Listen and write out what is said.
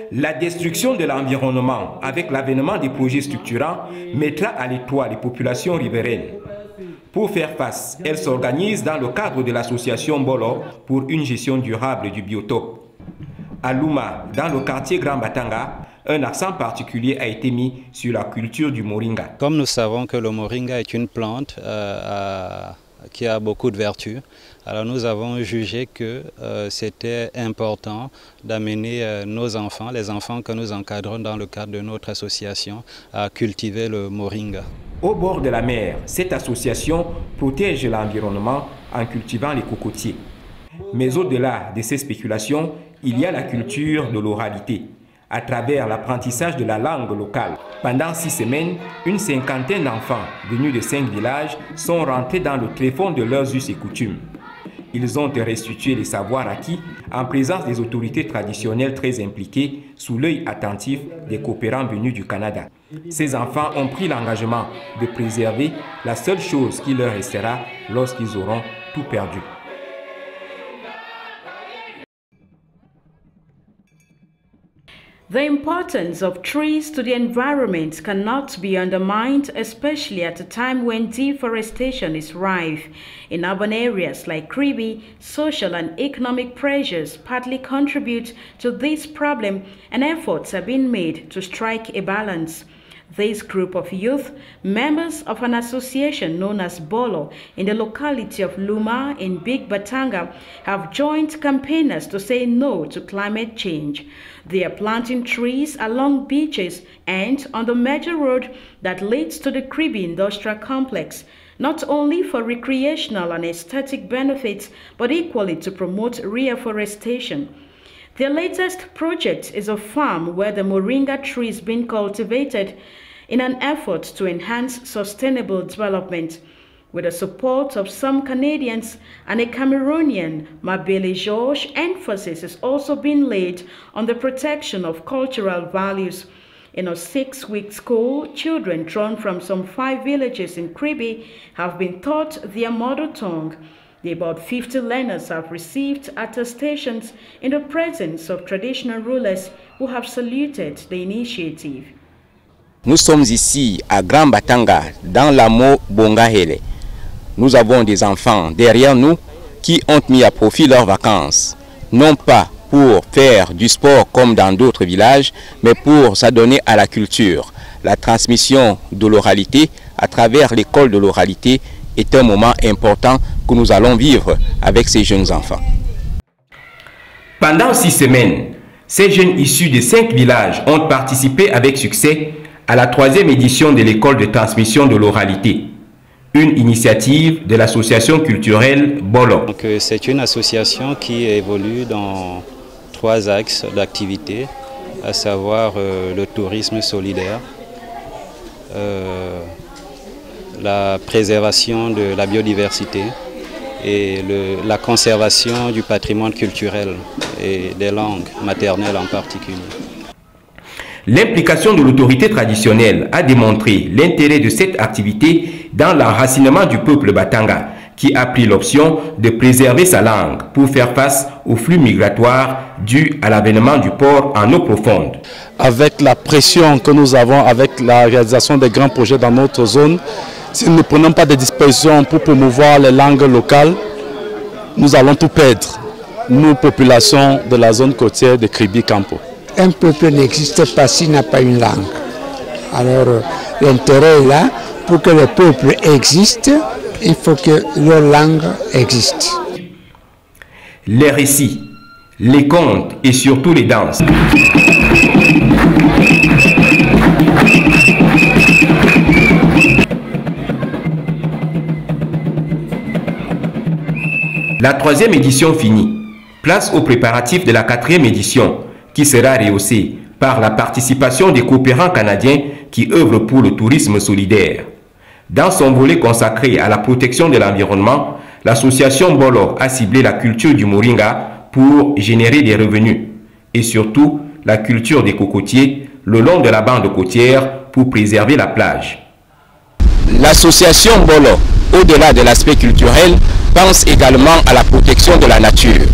La destruction de l'environnement avec l'avènement des projets structurants mettra à l'étroit les populations riveraines. Pour faire face, elles s'organisent dans le cadre de l'association Bolo pour une gestion durable du biotope. À Luma, dans le quartier Grand Batanga, un accent particulier a été mis sur la culture du moringa. Comme nous savons que le moringa est une plante qui a beaucoup de vertus, alors nous avons jugé que c'était important d'amener nos enfants, les enfants que nous encadrons dans le cadre de notre association, à cultiver le moringa. Au bord de la mer, cette association protège l'environnement en cultivant les cocotiers. Mais au-delà de ces spéculations, il y a la culture de l'oralité, à travers l'apprentissage de la langue locale. Pendant 6 semaines, une cinquantaine d'enfants venus de 5 villages sont rentrés dans le tréfonds de leurs us et coutumes. Ils ont restitué les savoirs acquis en présence des autorités traditionnelles très impliquées sous l'œil attentif des coopérants venus du Canada. Ces enfants ont pris l'engagement de préserver la seule chose qui leur restera lorsqu'ils auront tout perdu. The importance of trees to the environment cannot be undermined, especially at a time when deforestation is rife. In urban areas like Kribi, social and economic pressures partly contribute to this problem, and efforts are being made to strike a balance. This group of youth, members of an association known as Bolo in the locality of Luma in Big Batanga, have joined campaigners to say no to climate change. They are planting trees along beaches and on the major road that leads to the Kribi Industrial Complex, not only for recreational and aesthetic benefits, but equally to promote reforestation. Their latest project is a farm where the moringa tree is being cultivated in an effort to enhance sustainable development. With the support of some Canadians and a Cameroonian, Mabele Georges, emphasis is also being laid on the protection of cultural values. In a 6-week school, children drawn from some 5 villages in Kribi have been taught their mother tongue. The about 50 learners have received attestations in the presence of traditional rulers who have saluted the initiative. Nous sommes ici à Grand Batanga, dans l'hameau Bongahele. Nous avons des enfants derrière nous qui ont mis à profit leurs vacances, non pas pour faire du sport comme dans d'autres villages, mais pour s'adonner à la culture. La transmission de l'oralité à travers l'école de l'oralité est un moment important que nous allons vivre avec ces jeunes enfants. Pendant 6 semaines, ces jeunes issus de 5 villages ont participé avec succès à la 3e édition de l'école de transmission de l'oralité, une initiative de l'association culturelle Bolo. C'est une association qui évolue dans 3 axes d'activité, à savoir le tourisme solidaire, la préservation de la biodiversité et la conservation du patrimoine culturel et des langues maternelles en particulier. L'implication de l'autorité traditionnelle a démontré l'intérêt de cette activité dans l'enracinement du peuple Batanga, qui a pris l'option de préserver sa langue pour faire face aux flux migratoires dus à l'avènement du port en eau profonde. Avec la pression que nous avons avec la réalisation des grands projets dans notre zone, si nous ne prenons pas des dispositions pour promouvoir les langues locales, nous allons tout perdre, nous, population de la zone côtière de Kribi-Campo. Un peuple n'existe pas s'il n'a pas une langue. Alors l'intérêt est là, pour que le peuple existe, il faut que leur langue existe. Les récits, les contes et surtout les danses. La 3e édition finie. Place aux préparatifs de la 4e édition, qui sera rehaussée par la participation des coopérants canadiens qui œuvrent pour le tourisme solidaire. Dans son volet consacré à la protection de l'environnement, l'association Bolo a ciblé la culture du moringa pour générer des revenus et surtout la culture des cocotiers le long de la bande côtière pour préserver la plage. L'association Bolo, au-delà de l'aspect culturel, pense également à la protection de la nature.